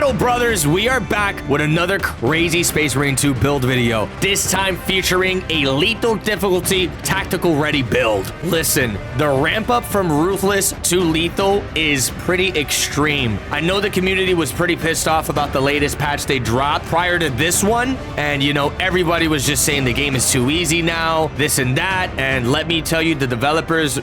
Yo, brothers, we are back with another crazy Space Marine 2 build video. This time featuring a lethal difficulty, tactical ready build. Listen, the ramp up from ruthless to lethal is pretty extreme. I know the community was pretty pissed off about the latest patch they dropped prior to this one. And, you know, everybody was just saying the game is too easy now, this and that. And let me tell you, the developers,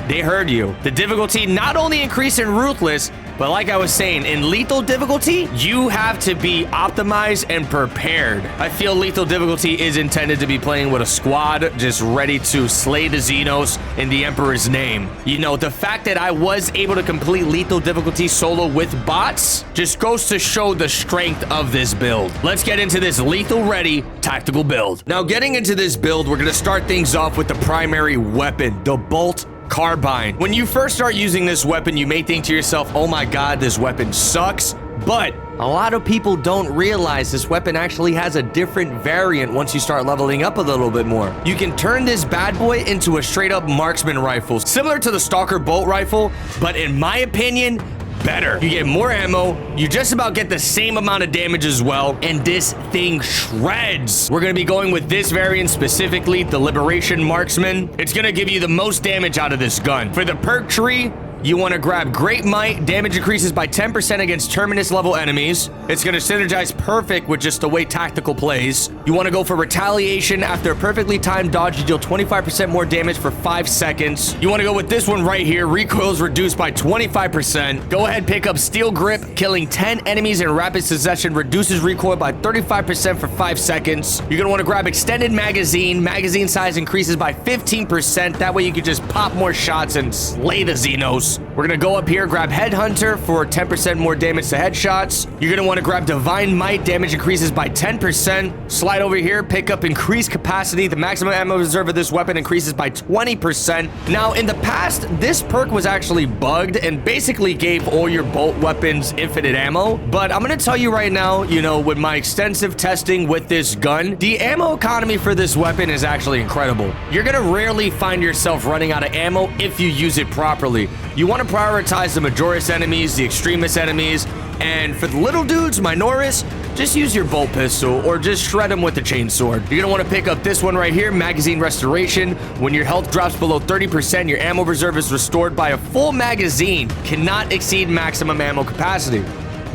they heard you. The difficulty not only increased in ruthless, but like I was saying, in lethal difficulty, you have to be optimized and prepared. I feel lethal difficulty is intended to be playing with a squad just ready to slay the Xenos in the Emperor's name. You know, the fact that I was able to complete lethal difficulty solo with bots just goes to show the strength of this build. Let's get into this lethal ready tactical build. Now, getting into this build, we're going to start things off with the primary weapon, the bolt carbine. When you first start using this weapon, you may think to yourself, oh my god, this weapon sucks. But a lot of people don't realize this weapon actually has a different variant once you start leveling up a little bit more. You can turn this bad boy into a straight up marksman rifle, similar to the Stalker bolt rifle, but in my opinion, better. You get more ammo, you just about get the same amount of damage as well, and this thing shreds. We're gonna be going with this variant specifically, the Liberation Marksman. It's gonna give you the most damage out of this gun. For the perk tree, you want to grab Great Might. Damage increases by 10% against Terminus level enemies. It's going to synergize perfect with just the way tactical plays. You want to go for Retaliation. After a perfectly timed dodge, you deal 25% more damage for 5 seconds. You want to go with this one right here. Recoil is reduced by 25%. Go ahead, pick up Steel Grip. Killing 10 enemies in rapid succession reduces recoil by 35% for 5 seconds. You're going to want to grab Extended Magazine. Magazine size increases by 15%. That way you can just pop more shots and slay the Xenos. We're gonna go up here, grab Headhunter for 10% more damage to headshots. You're gonna want to grab Divine Might. Damage increases by 10%. Slide over here, pick up Increased Capacity. The maximum ammo reserve of this weapon increases by 20%. Now, in the past, this perk was actually bugged and basically gave all your bolt weapons infinite ammo. But I'm gonna tell you right now, you know, with my extensive testing with this gun, the ammo economy for this weapon is actually incredible. You're gonna rarely find yourself running out of ammo if you use it properly. You want to prioritize the Majoris enemies, the Extremist enemies, and for the little dudes, Minoris, just use your bolt pistol or just shred them with the chainsword. You're going to want to pick up this one right here, Magazine Restoration. When your health drops below 30%, your ammo reserve is restored by a full magazine. Cannot exceed maximum ammo capacity.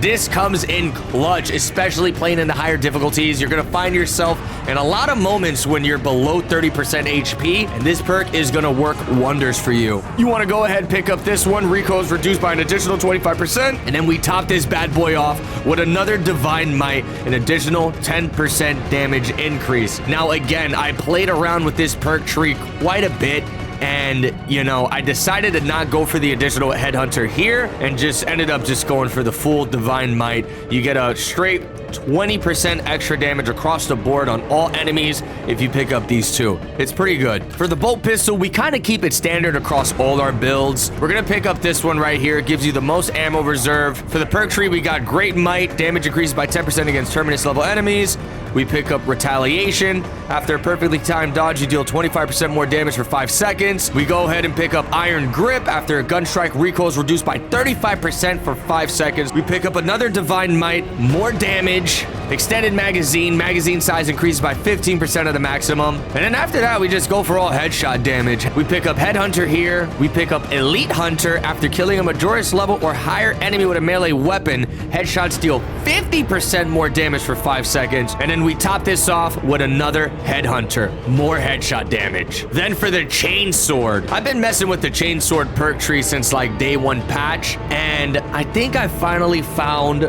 This comes in clutch, especially playing in the higher difficulties. You're going to find yourself in a lot of moments when you're below 30% HP, and this perk is going to work wonders for you. You want to go ahead and pick up this one. Recoil is reduced by an additional 25%, and then we top this bad boy off with another Divine Might, an additional 10% damage increase. Now, again, I played around with this perk tree quite a bit, and, you know, I decided to not go for the additional Headhunter here and just ended up just going for the full Divine Might. You get a straight 20% extra damage across the board on all enemies if you pick up these two. It's pretty good. For the bolt pistol, we kind of keep it standard across all our builds. We're going to pick up this one right here. It gives you the most ammo reserve. For the perk tree, we got Great Might. Damage increases by 10% against Terminus level enemies. We pick up Retaliation. After a perfectly timed dodge, you deal 25% more damage for 5 seconds. We go ahead and pick up Iron Grip. After a gun strike, recoil is reduced by 35% for 5 seconds. We pick up another Divine Might, more damage. Extended Magazine. Magazine size increases by 15% of the maximum. And then after that, we just go for all headshot damage. We pick up Headhunter here. We pick up Elite Hunter. After killing a Majoris level or higher enemy with a melee weapon, headshots deal 50% more damage for 5 seconds. And then we top this off with another Headhunter. More headshot damage. Then for the Chainsword. I've been messing with the Chainsword perk tree since like day 1 patch, and I think I finally found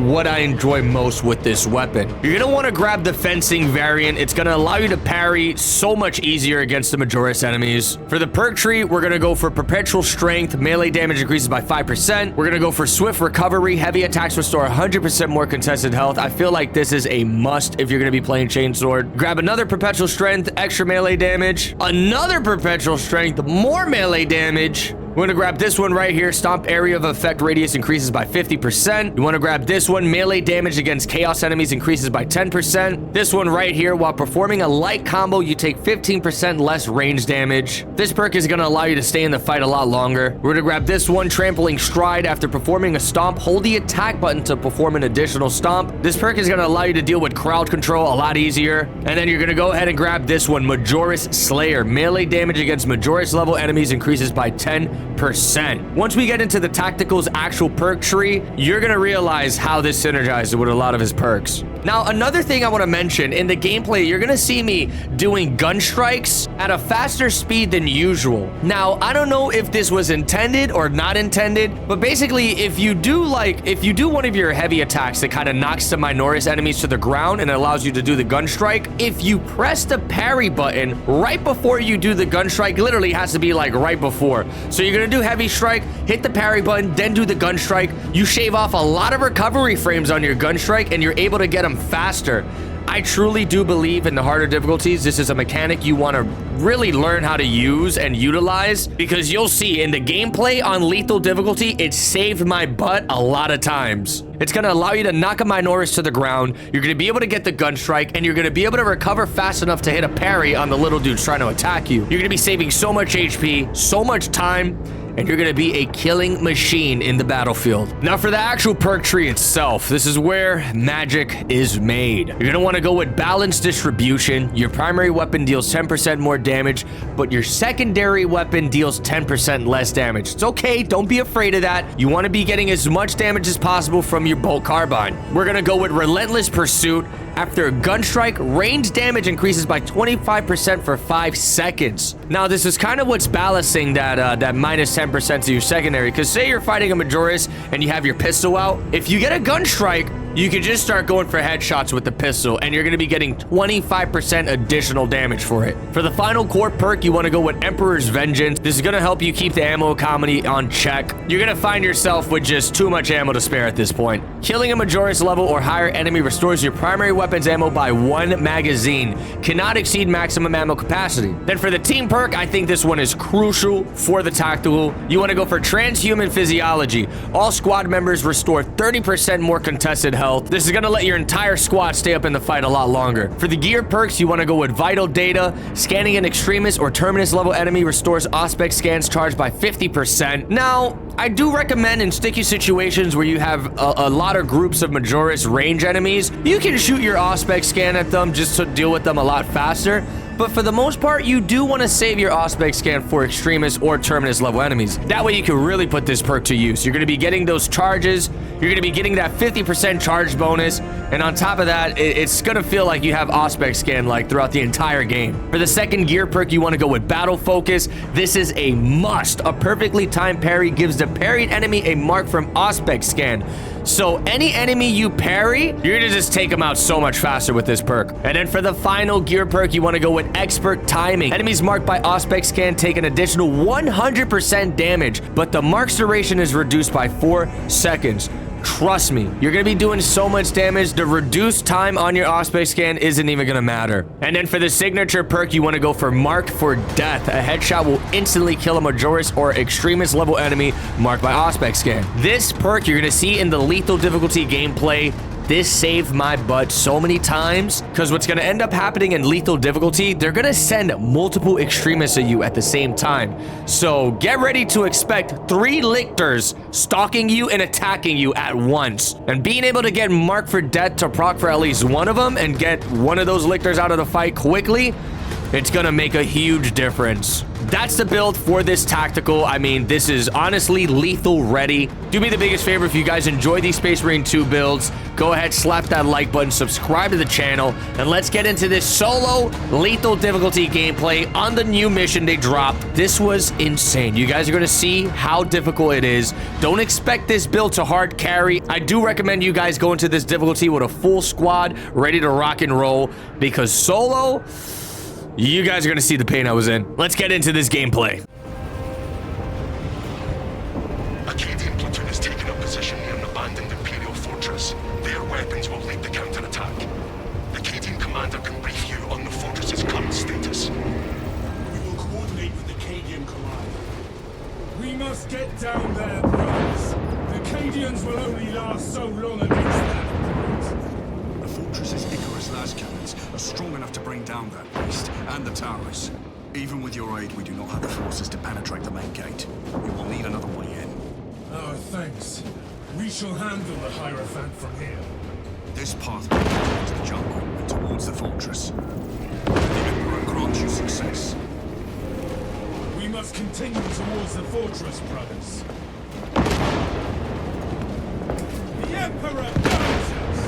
what I enjoy most with this weapon. You're gonna want to grab the fencing variant. It's gonna allow you to parry so much easier against the Majoris enemies. For the perk tree, we're gonna go for Perpetual Strength. Melee damage increases by 5%. We're gonna go for Swift Recovery. Heavy attacks restore 100% more contested health. I feel like this is a must if you're gonna be playing Chainsword. Grab another Perpetual Strength, extra melee damage. Another Perpetual Strength, more melee damage. You want to grab this one right here. Stomp area of effect radius increases by 50%. You want to grab this one. Melee damage against chaos enemies increases by 10%. This one right here. While performing a light combo, you take 15% less range damage. This perk is going to allow you to stay in the fight a lot longer. We're going to grab this one. Trampling stride. After performing a stomp, hold the attack button to perform an additional stomp. This perk is going to allow you to deal with crowd control a lot easier. And then you're going to go ahead and grab this one. Majoris Slayer. Melee damage against Majoris level enemies increases by 10%. Once we get into the tactical's actual perk tree, you're going to realize how this synergizes with a lot of his perks. Now, another thing I want to mention, in the gameplay, you're going to see me doing gun strikes at a faster speed than usual. Now, I don't know if this was intended or not intended, but basically, if you do one of your heavy attacks that kind of knocks the Minoris enemies to the ground and allows you to do the gun strike, if you press the parry button right before you do the gun strike, literally has to be like right before. So you're going to do heavy strike, hit the parry button, then do the gun strike. You shave off a lot of recovery frames on your gun strike and you're able to get them faster. I truly do believe in the harder difficulties, this is a mechanic you want to really learn how to use and utilize, because you'll see in the gameplay on lethal difficulty, it saved my butt a lot of times. It's going to allow you to knock a Minoris to the ground. You're going to be able to get the gun strike, and you're going to be able to recover fast enough to hit a parry on the little dudes trying to attack you. You're going to be saving so much HP, so much time, and you're going to be a killing machine in the battlefield. Now for the actual perk tree itself, this is where magic is made. You're going to want to go with balanced distribution. Your primary weapon deals 10% more damage, but your secondary weapon deals 10% less damage. It's okay, don't be afraid of that. You want to be getting as much damage as possible from your bolt carbine. We're going to go with relentless pursuit. After a gun strike, range damage increases by 25% for 5 seconds. Now, this is kind of what's balancing that minus 10% to your secondary, because say you're fighting a Majoris and you have your pistol out. If you get a gun strike, you can just start going for headshots with the pistol, and you're going to be getting 25% additional damage for it. For the final core perk, you want to go with Emperor's Vengeance. This is going to help you keep the ammo economy on check. You're going to find yourself with just too much ammo to spare at this point. Killing a Majoris level or higher enemy restores your primary weapon's ammo by 1 magazine. Cannot exceed maximum ammo capacity. Then for the team perk, I think this one is crucial for the tactical. You want to go for Transhuman Physiology. All squad members restore 30% more contested health. This is going to let your entire squad stay up in the fight a lot longer. For the gear perks, you want to go with Vital Data. Scanning an Extremist or Terminus level enemy restores Auspex scans charged by 50%. Now, I do recommend in sticky situations where you have a lot of groups of Majoris range enemies, you can shoot your Auspex scan at them just to deal with them a lot faster. But for the most part, you do want to save your Auspex scan for Extremist or Terminus level enemies. That way you can really put this perk to use. You're going to be getting those charges. You're going to be getting that 50% charge bonus. And on top of that, it's going to feel like you have Auspex scan like throughout the entire game. For the second gear perk, you want to go with Battle Focus. This is a must. A perfectly timed parry gives the parried enemy a mark from Auspex scan. So any enemy you parry, you're gonna just take them out so much faster with this perk. And then for the final gear perk, you want to go with Expert Timing. Enemies marked by Auspex scan take an additional 100% damage, but the mark's duration is reduced by 4 seconds. Trust me, you're going to be doing so much damage, the reduced time on your Auspex scan isn't even going to matter. And then for the signature perk, you want to go for Marked for Death. A headshot will instantly kill a Majoris or Extremist level enemy marked by Auspex scan. This perk you're going to see in the lethal difficulty gameplay. This saved my butt so many times, because what's going to end up happening in lethal difficulty, they're going to send multiple Extremists at you at the same time. So get ready to expect 3 lictors stalking you and attacking you at once. And being able to get Marked for Death to proc for at least one of them and get one of those lictors out of the fight quickly, it's going to make a huge difference. That's the build for this tactical. I mean, this is honestly lethal ready. Do me the biggest favor, if you guys enjoy these Space Marine 2 builds, go ahead, slap that like button, subscribe to the channel, and let's get into this solo lethal difficulty gameplay on the new mission they dropped. This was insane. You guys are going to see how difficult it is. Don't expect this build to hard carry. I do recommend you guys go into this difficulty with a full squad ready to rock and roll, because solo, you guys are going to see the pain I was in. Let's get into this gameplay. Acadian platoon has taken up position near an abandoned Imperial fortress. Their weapons will lead the counterattack. Acadian commander can brief you on the fortress's current status. We will coordinate with Acadian commander. We must must get down there, brothers. The Cadians will only last so long against that. The fortress's Icarus las cannons are strong enough to bring down that beast and the towers. Even with your aid, we do not have the forces to penetrate the main gate. We will need another way in. Oh, thanks. We shall handle the Hierophant from here. This path towards the jungle and towards the fortress. The Emperor grants you success. We must continue towards the fortress, brothers. The Emperor guides us!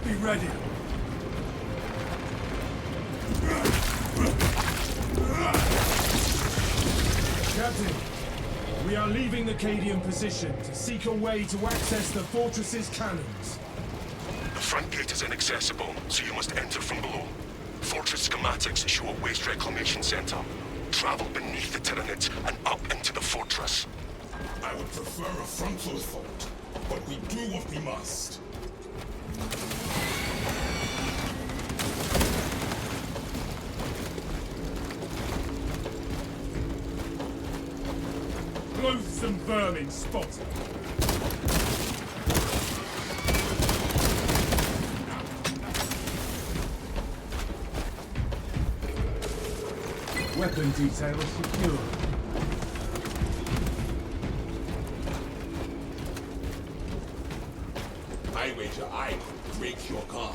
Be ready. Captain, we are leaving the Cadian position to seek a way to access the fortress's cannons. The front gate is inaccessible, so you must enter from below. Fortress schematics show a waste reclamation center. Travel beneath the Tyranids and up into the fortress. I would prefer a frontal assault, but we do what we must. Loathsome vermin spotted. Weapon detail secure. I wager I could break your guard.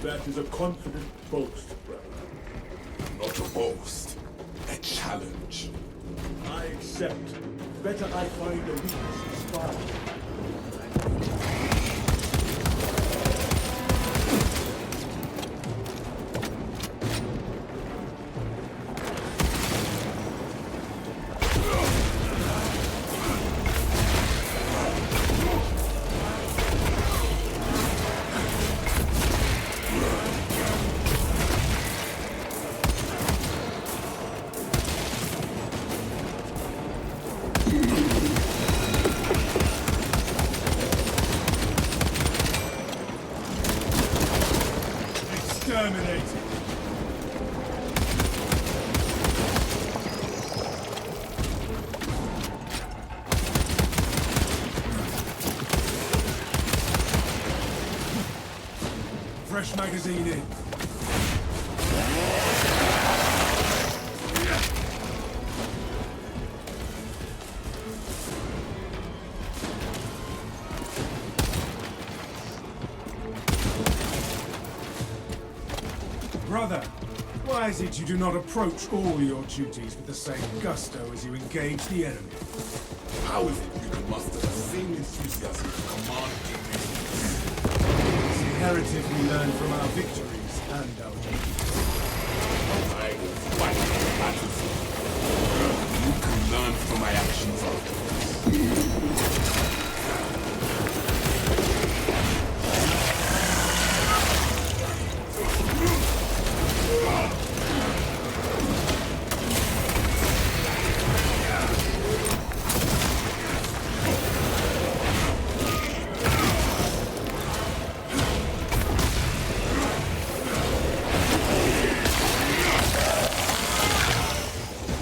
That is a confident boast, brother. Not a boast, a challenge. I accept. Better I find a weakness and spy. Exterminated. Fresh magazine in. Brother, why is it you do not approach all your duties with the same gusto as you engage the enemy? How is it you can muster the same enthusiasm to command duties? It's inherited we learn from our victories and our defeats. I will fight on the battlefield. You can learn from my actions afterwards.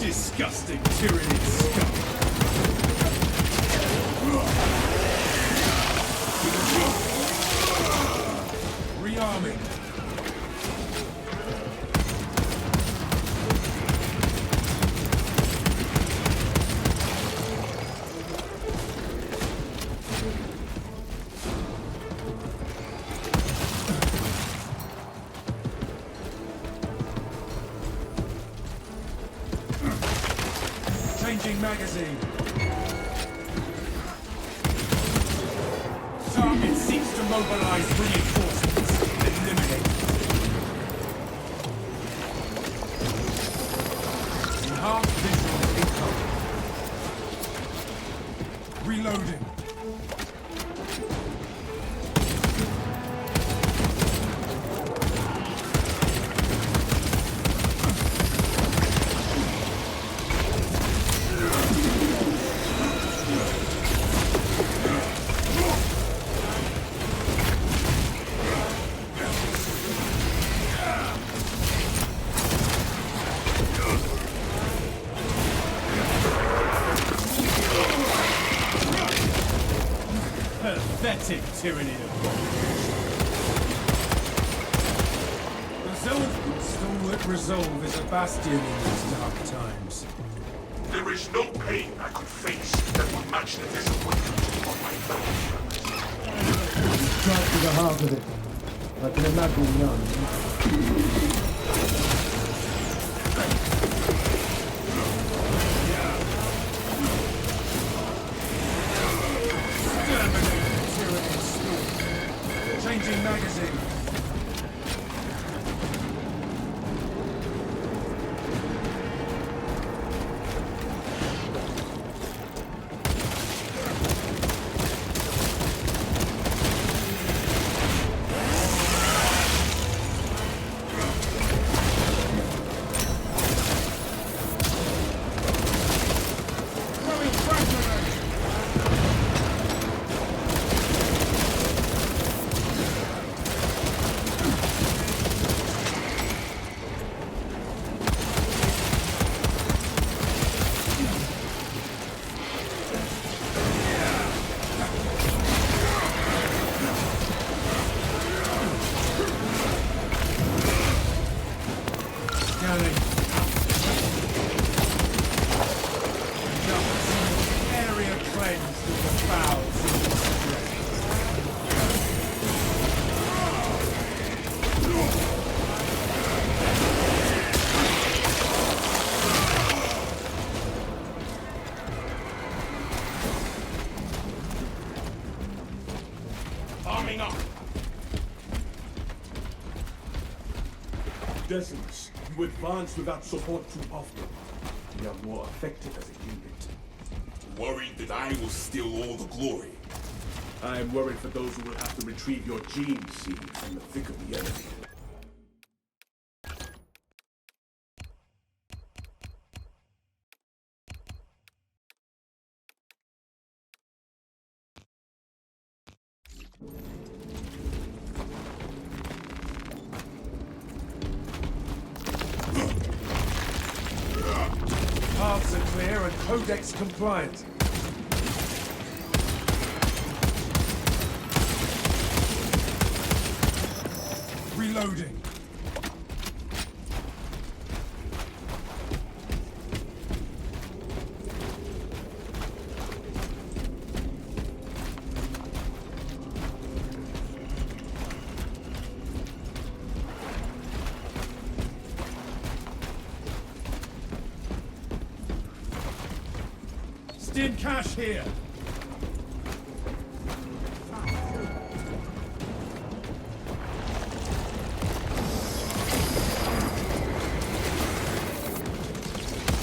Disgusting tyranny scum. Rearming. Changing magazine. Target seeks to mobilize reinforcements. Eliminate. Enhanced visual income. Reloading. tyranny of population. Resolve, stalwart resolve is a bastion in these dark times. There is no pain I could face that would match the disappointment on my back. Cut to the heart of it. I can imagine none. Changing magazine. Decimus, you advance without support too often. We are more effective as a unit. Worried that I will steal all the glory. I am worried for those who will have to retrieve your gene seed from the thick of the enemy. Paths are clear and codex compliant. Reloading. Stim cash here.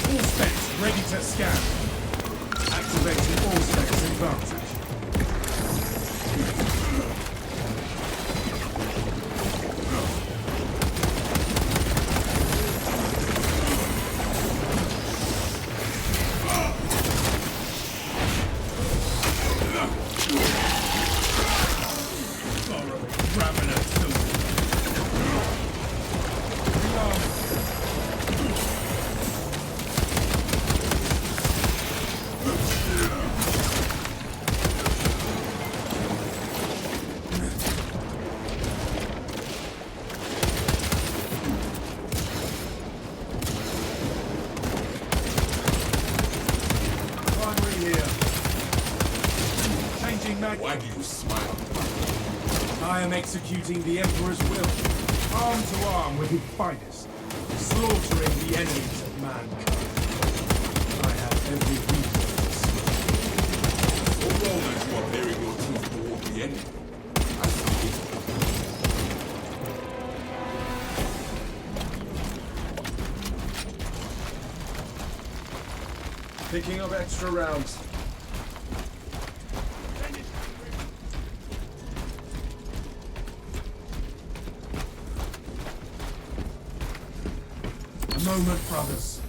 All specs ready to scan. Activating all specs advantage. Why do you smile? I am executing the Emperor's will, arm to arm with his finest, slaughtering the enemies of mankind. I have every reason. So long as you are bearing your truth toward the enemy, I forgive you. Picking up extra rounds. A moment, brothers.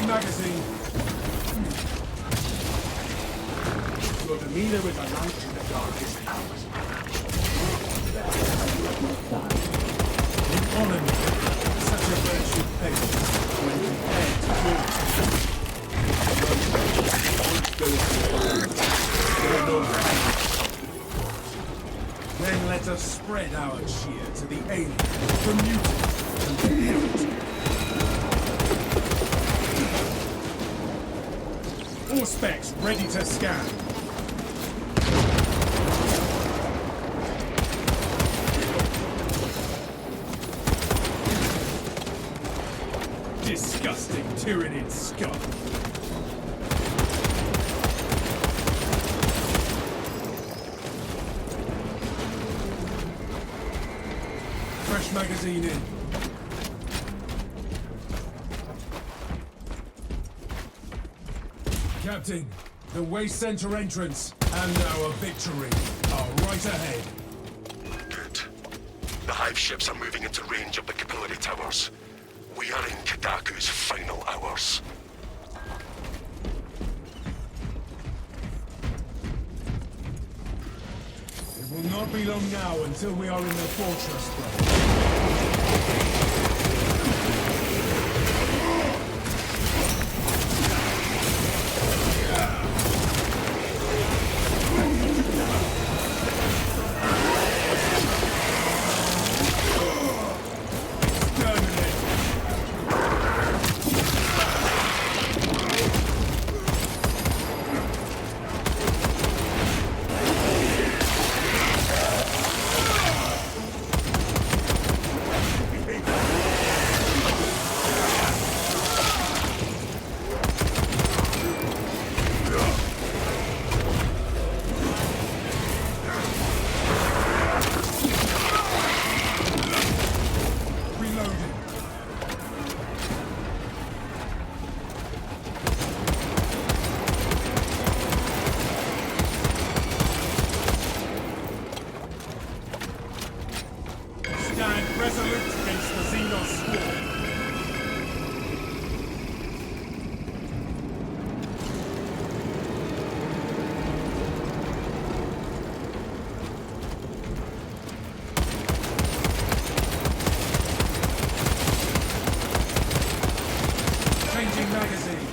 Swapping magazine. Your demeanor is a light in the darkest hours. You honor me. Such a virtue pales when compared to yours. Then let us spread our cheer to the alien, the mutant, and the heretic. All specs ready to scan. Disgusting tyrannid scum. Fresh magazine in. Captain, the waste center entrance and our victory are right ahead. Good. The hive ships are moving into range of the capillary towers. We are in Kadaku's final hours. It will not be long now until we are in the fortress, brother. Resolute against the Xenos swarm. Changing magazine.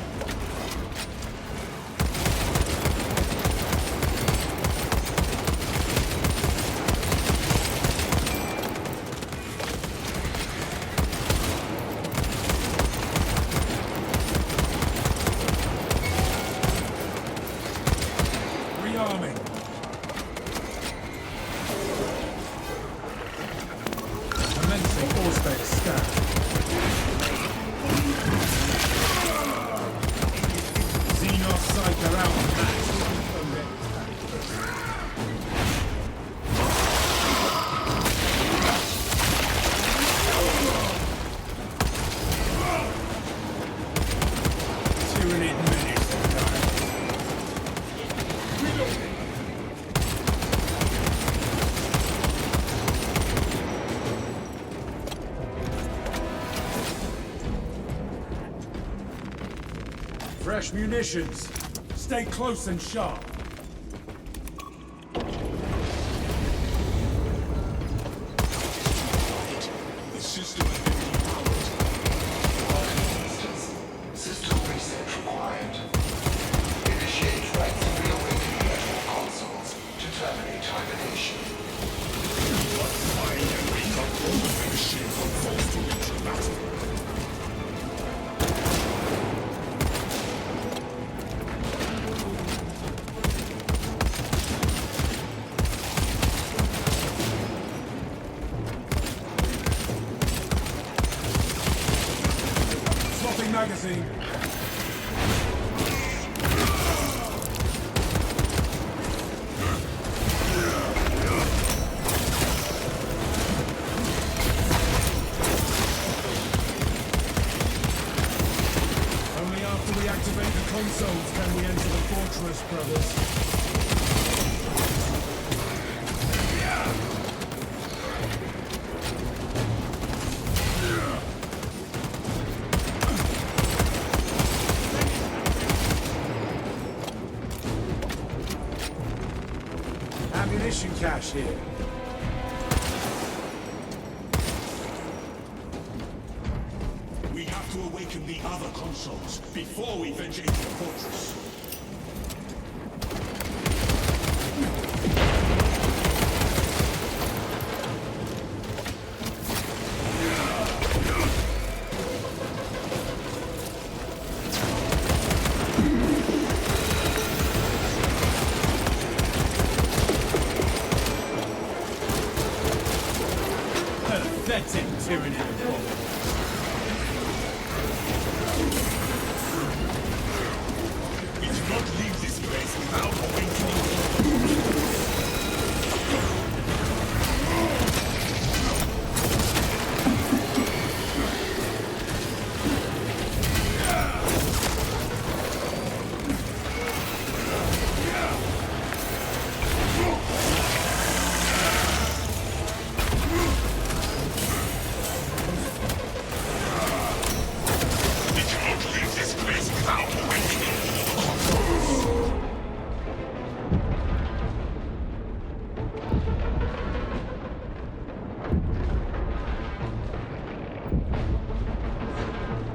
Rearming. Commencing force-based scan. Xenos Psyker outmatched. Tyrannid menace. Fresh munitions. Stay close and sharp. The system has been depowered. System reset required. Initiate rights of reawakening network consoles to terminate hibernation. What find and wake up all the machine controls to be dramatic. Swapping magazine. Only after we activate the consoles can we enter the fortress, brothers. ammunition cache here. We have to awaken the other consoles before we venture into the fortress. Pathetic tyranny of bombs. We do not leave this place without awakening. We do not leave this place without awakening.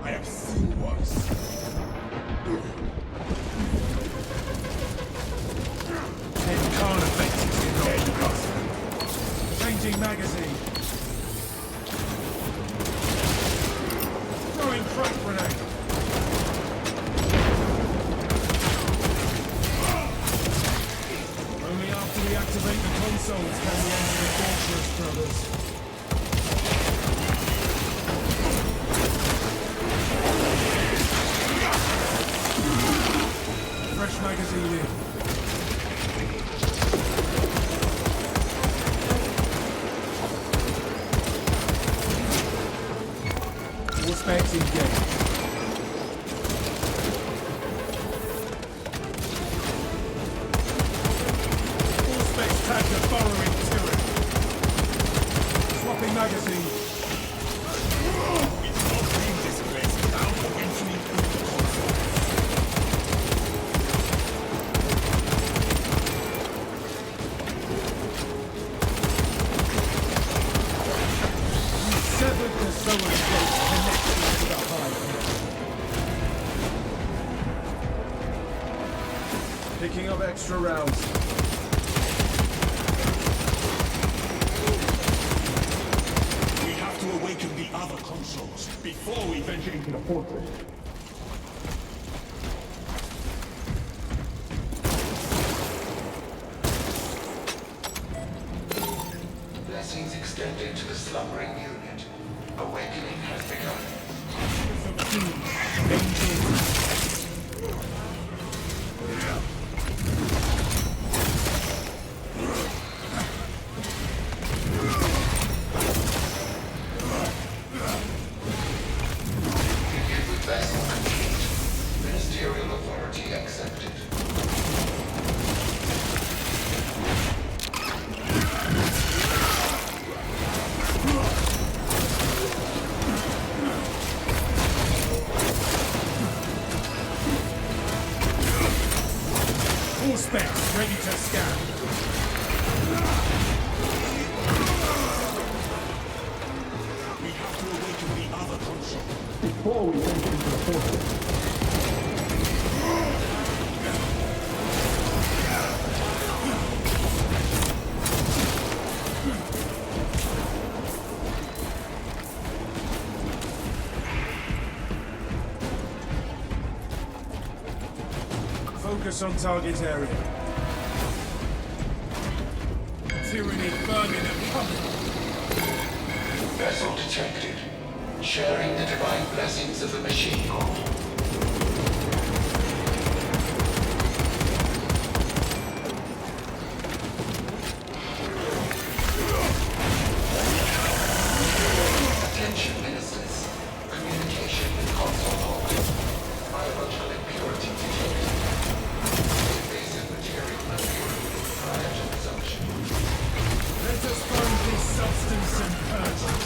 I have seen worse. Ten carnifexes in the changing magazine. Throwing crack grenade. Only after we activate the consoles can we enter the fortress, brothers. Fresh magazine in. All specs engaged. All specs tagged a burrowing turret. Swapping magazine. We do not leave this place without awakening the consoles. Severed the solar gate's connection to the hive. Picking up extra rounds. We have to awaken the other consoles before we venture into the fortress. Blessings extended to the slumbering unit. Awakening has begun. Begin with vessel complete. Ministerial authority accepted. All specs ready to scan. We have to awaken the other console before we venture into the fortress. Focus on target area. Tyranny burning and pumping. Vessel detected. Sharing the divine blessings of the machine god. Attention, ministers. Communication with console log. Biological impurity detected. Invasive material impurity prior to resumption. Let us find this substance and purge it.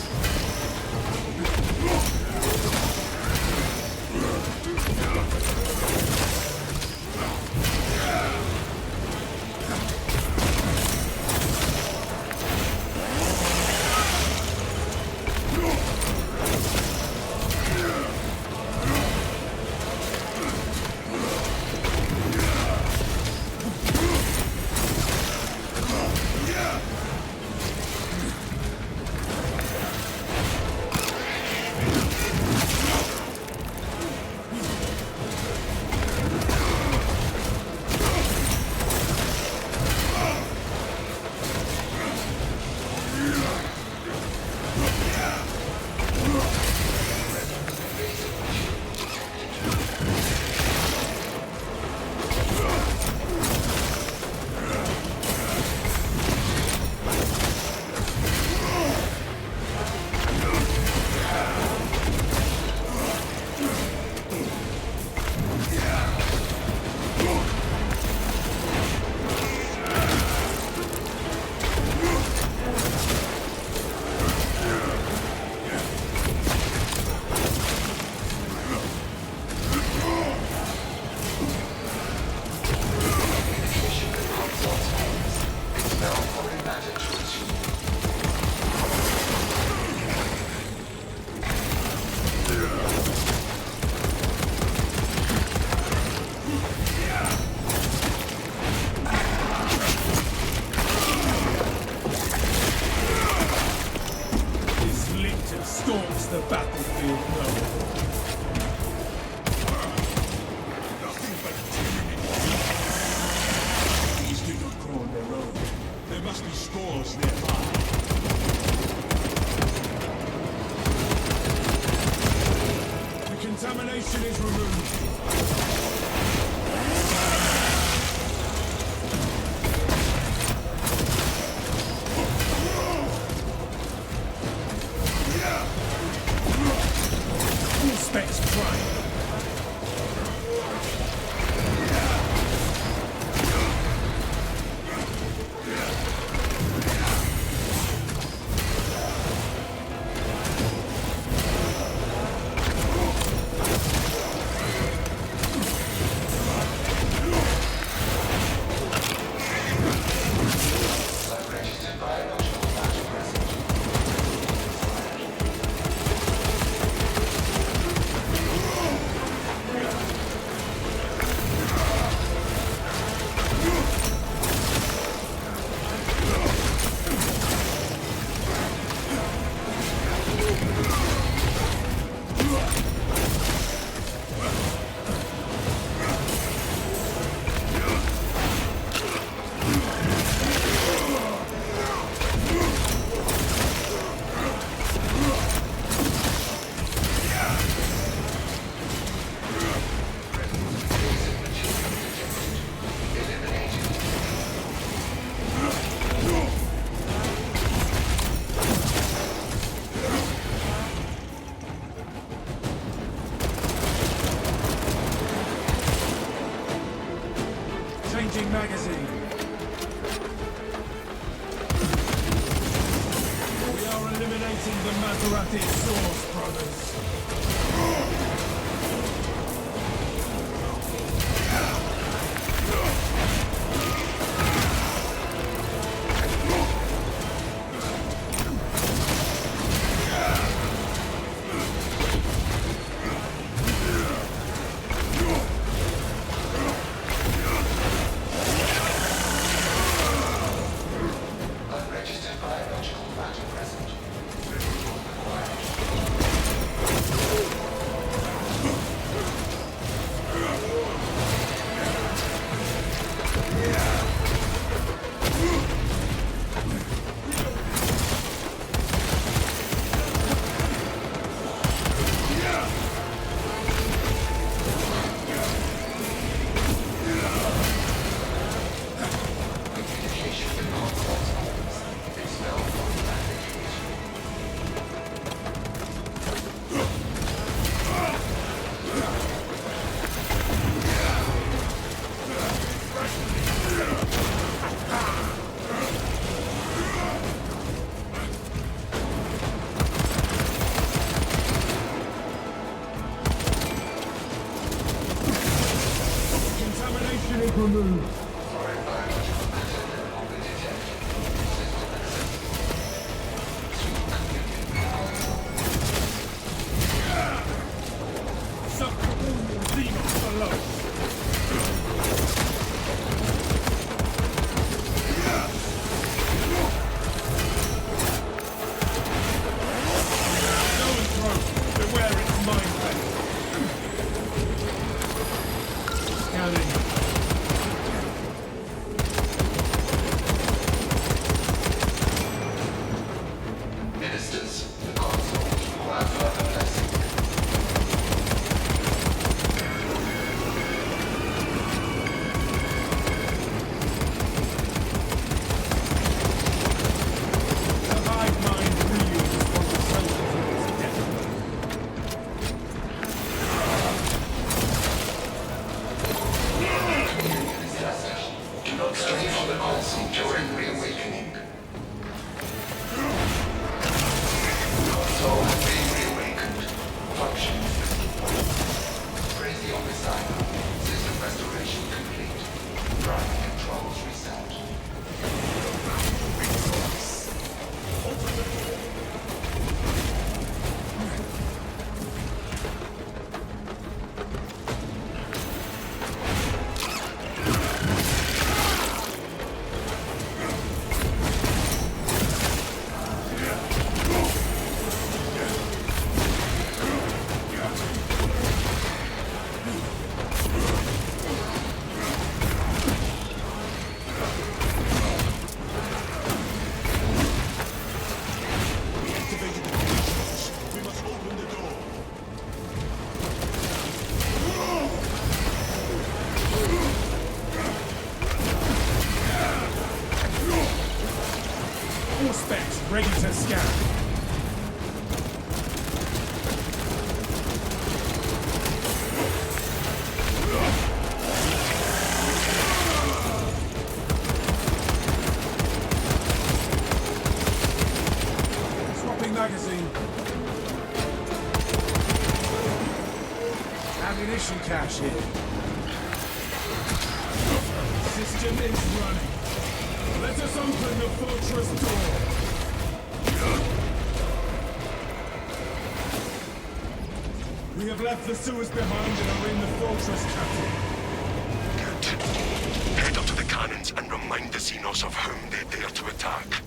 is removed. Full specs prime. Changing magazine. We are eliminating the Maserati Source brothers. Unregistered biological matter present. Communication with consoles homes. Expel from application. Contamination is removed. Foreign biological matter no longer detected. Subterranean demons below. Stone's throw. Beware its mind bend. Scanning. Ministers, the consoles require further blessing. The hive mind reels from the center of its depth. Do not stray from the console during reawakening. Console has been reawakened. Function. Raise the office dial. System restoration complete. Primary controls reset. scan. Swapping magazine. Ammunition cache here. System is running. Let us open the fortress door. We have left the sewers behind and are in the fortress, Captain. Good. Head up to the cannons and remind the Xenos of whom they dare to attack.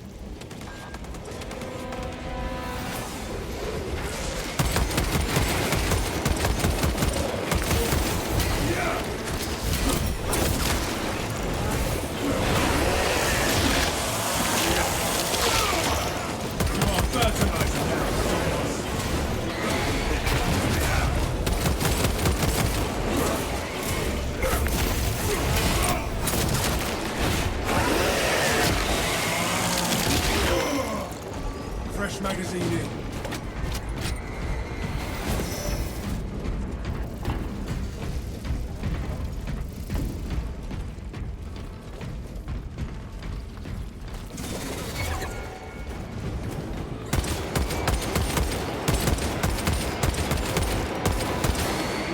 You are fertilizer now, Xenos. Fresh magazine in.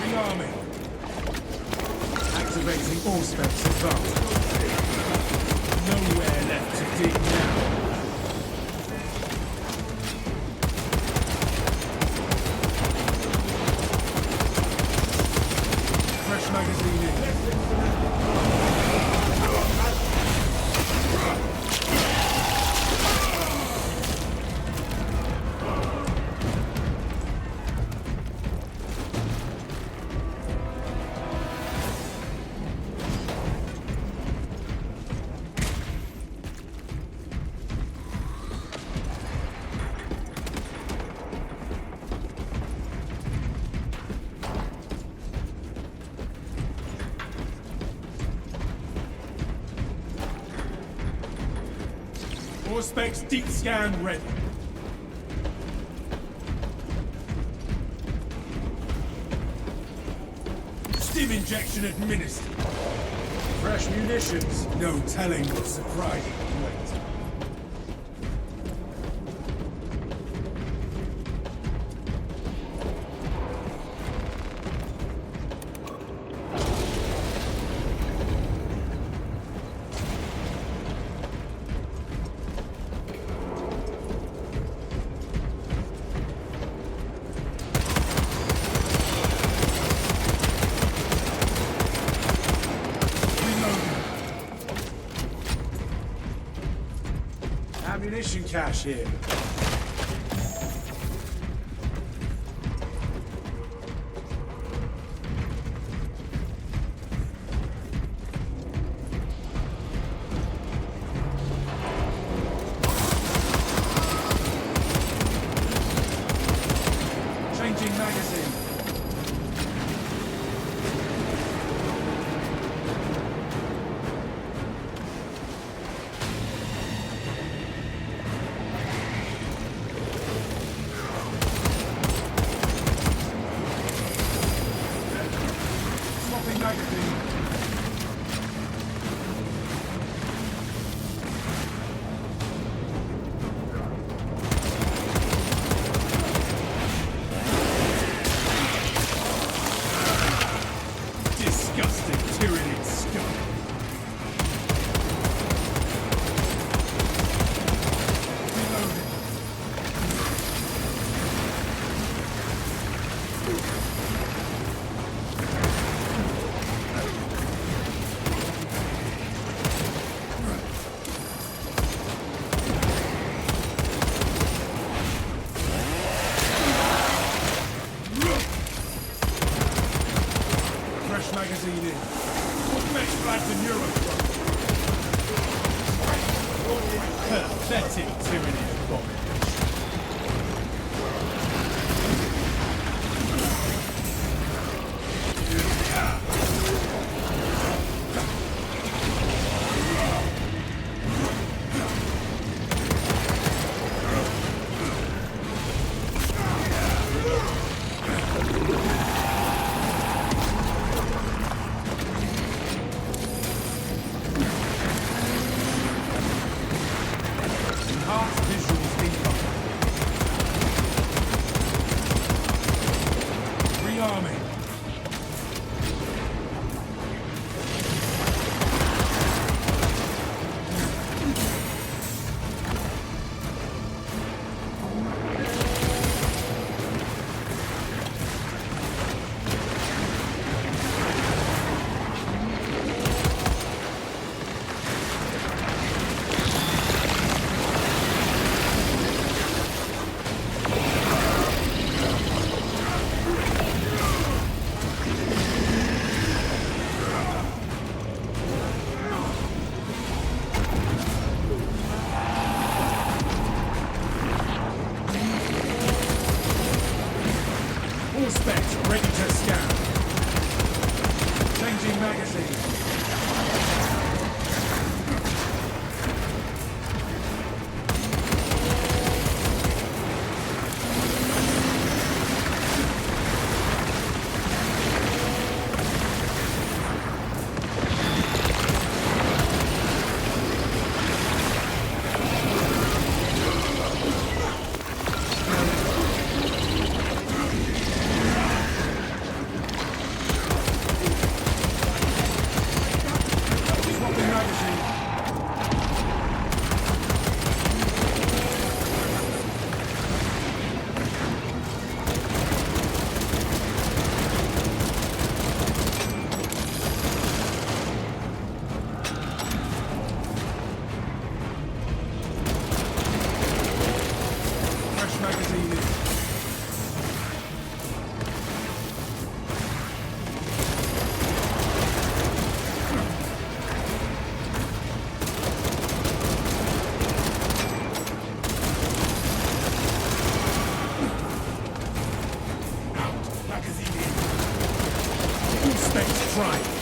Rearming. Activating all specs advanced. Nowhere left to dig now. Fresh magazine in. All specs deep scan ready. Stim injection administered. Fresh munitions. No telling what's surprising wait. Ammunition cache here. Changing magazine. Swapping magazine. Disgusting tyrannid scum. Reloading. Fresh magazine in. Match flags and Hierophant. Pathetic tyranny abomination. Suspects triumph.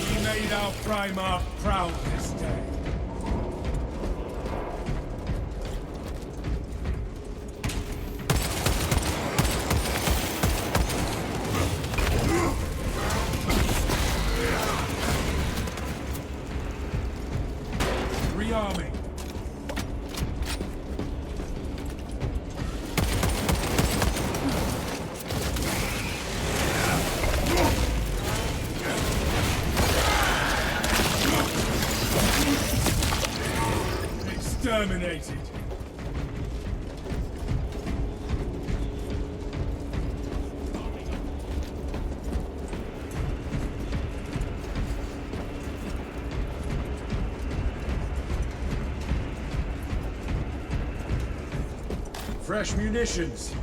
We made our Primarch proud this day. Rearming. Exterminated. Fresh munitions.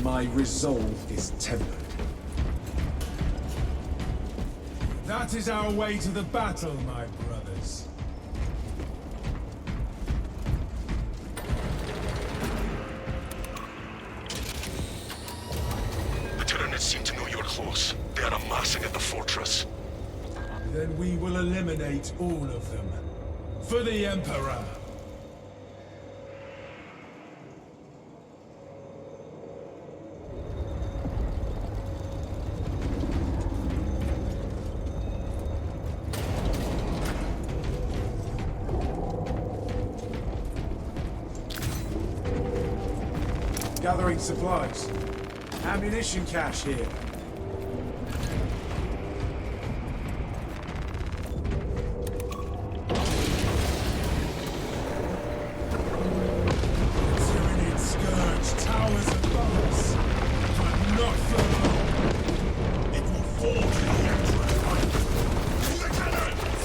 My resolve is tempered. That is our way to the battle, my brothers. The Tyranids seem to know you're close. They are amassing at the fortress. Then we will eliminate all of them. For the Emperor! Gathering supplies. Ammunition cache here. Tyranid scourge towers above us, but not for long. It will fall to the Emperor. To the cannons!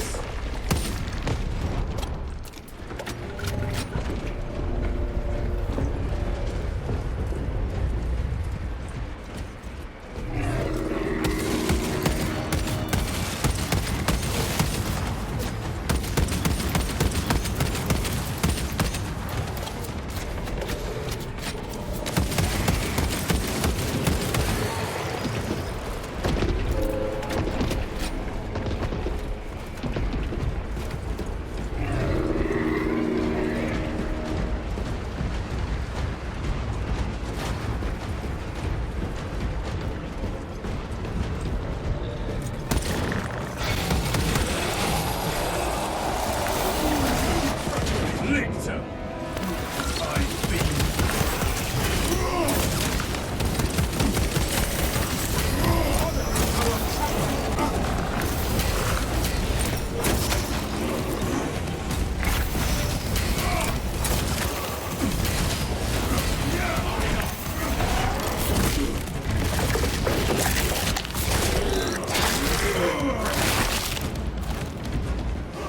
Lictor! I've been...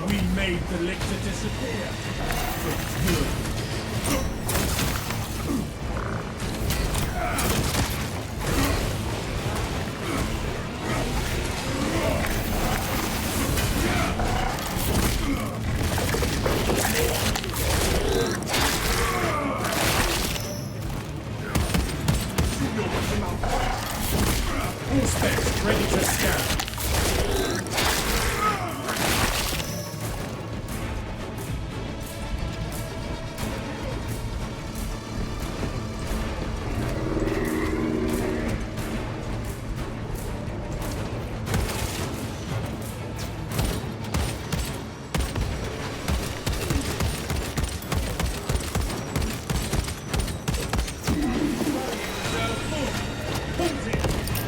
We made the Lictor disappear. For good. All specs ready to scan.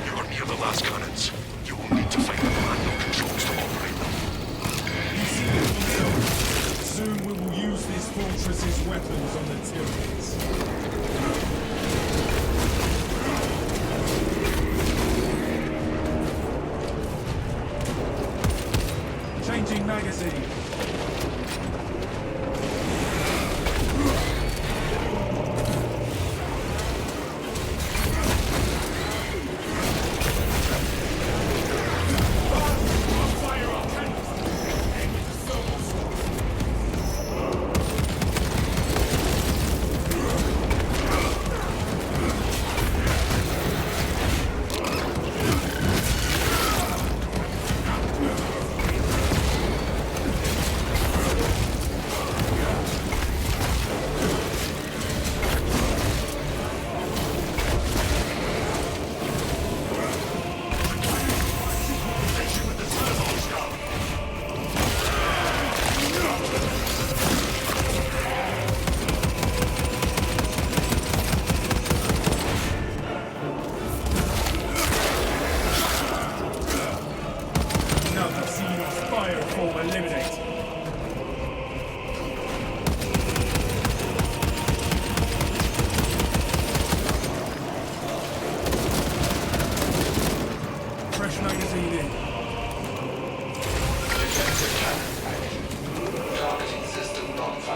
You're near the last cannons. You will need to find the manual controls to operate them. You see it yourself. Soon we will use this fortress's weapons on the Tyranids. Changing magazine.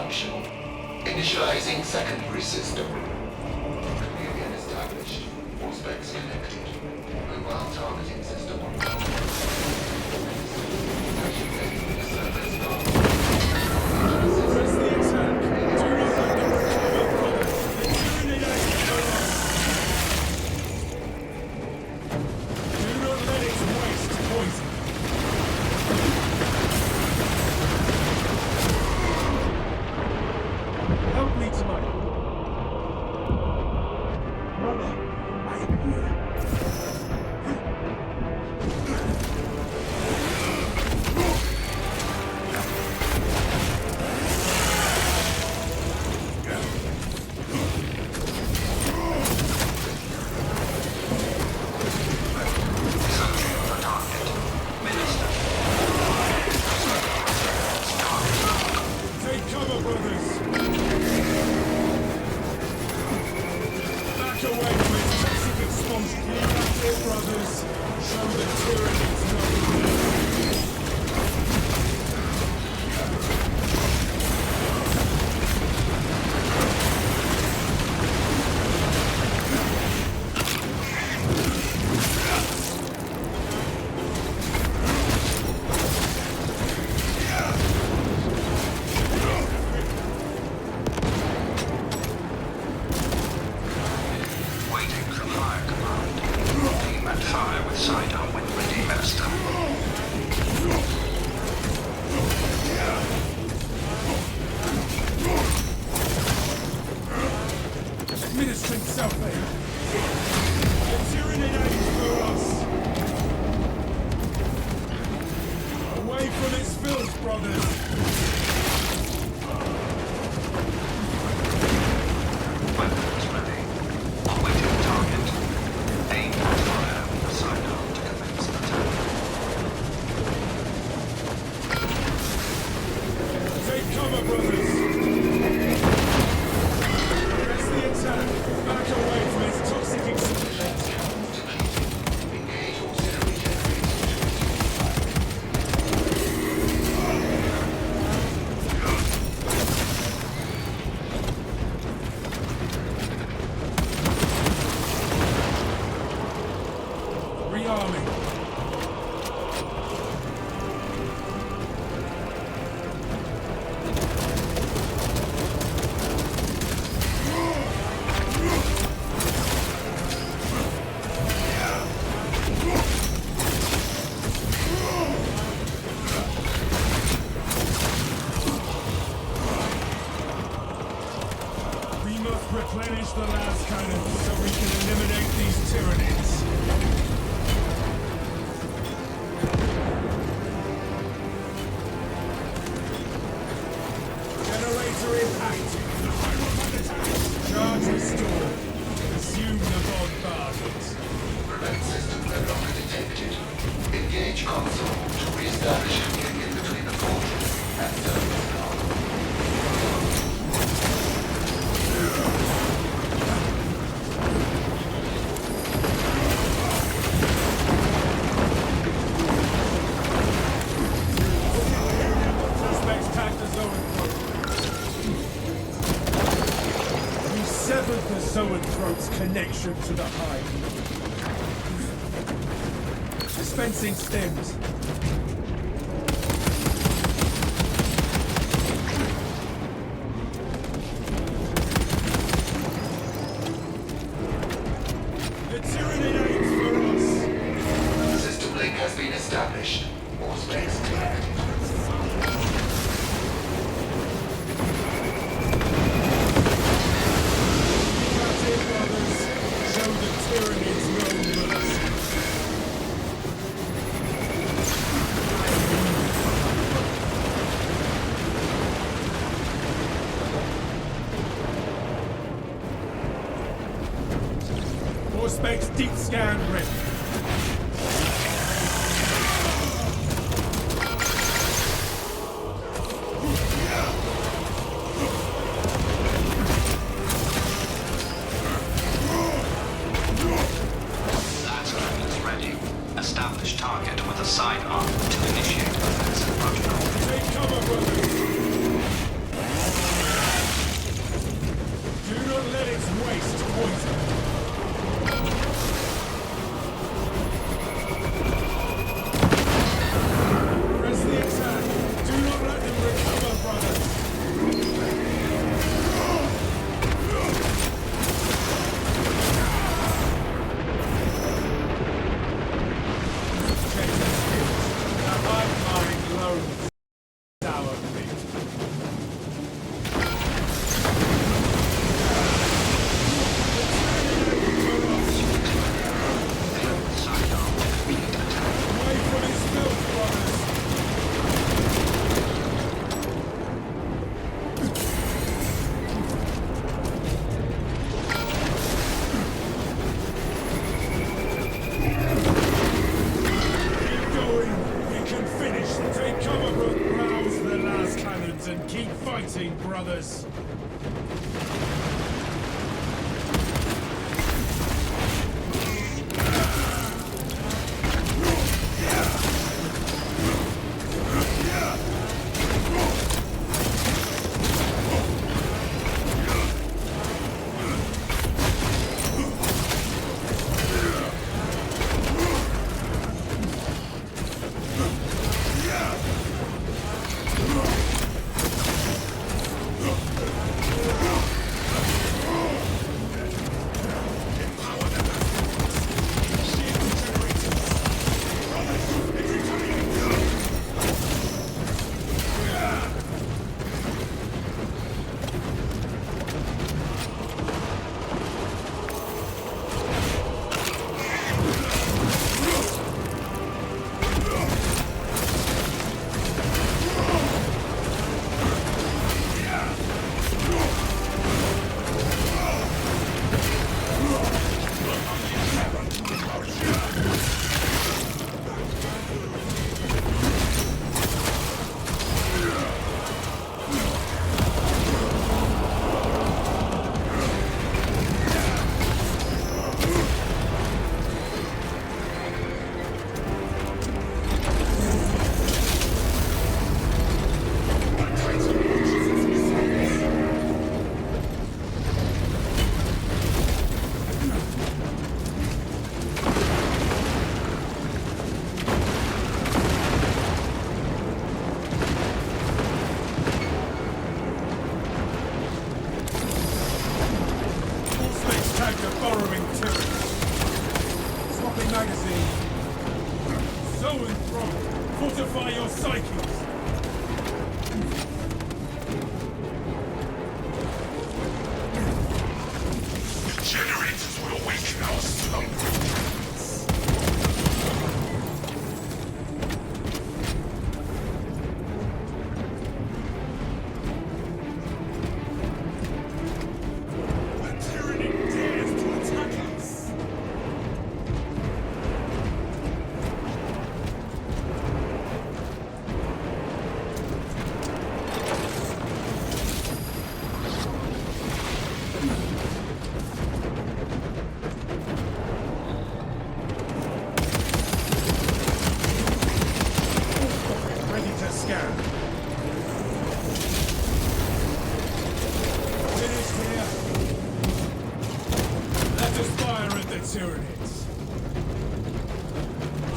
function. Initializing secondary system. Communion established. All specs connected. Mobile targeting system on board. Activating the service now. Press the attack. Do not let them recover, brothers. Intimidate us. Do not let it waste poison. Help me tonight. Mother, I am here. Take cover, brothers. Back away from its toxic expulsion. Back here, brothers. Show the tyrannies no mercy. Waiting from higher command. Aim and fire with sidearm when ready, Minister. Administering self-aid. The tyranny aims for us. Away from its filth, brothers. Weapons ready. Awaiting target. Aim and fire with the sidearm to commence attack. Take cover, brothers. Press the attack. Back away from its toxic expulsion. Engage auxiliary generators. Rearming. We must replenish the last cannon so we can eliminate these tyrannies. Generator impact. Charge restored. Resume the bombardment. Prevent system no longer detected. Engage console to re-establish communion between the fortress and service now. Suspects tagged the zoanthrope. We severed the zoanthrope's connection to the hive. Dispensing stems. The tyranny aims for us. System link has been established. All specs connected. That's it, brothers. Show the tyrannies no mercy. Four specs deep scan ready. Lateral is ready. Establish target with a sidearm to initiate offensive protocol. Take cover, brothers. fighting, brothers! Fortify your psyches! The generators will awaken our slumber.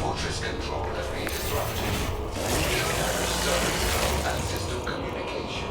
Fortress control has been disrupted. Service code and system communication.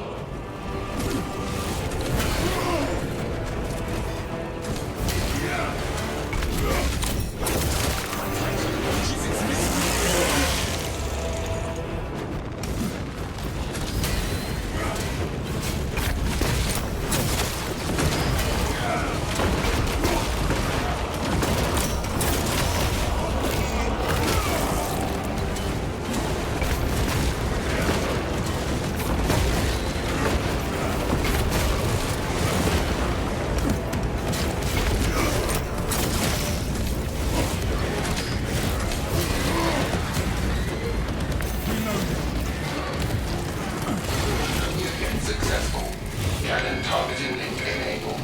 Successful. Cannon targeting link enabled.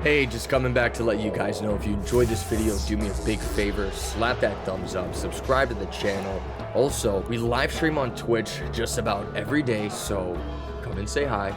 Hey, just coming back to let you guys know, if you enjoyed this video, do me a big favor, slap that thumbs up, subscribe to the channel. Also, we live stream on Twitch just about every day, so come and say hi.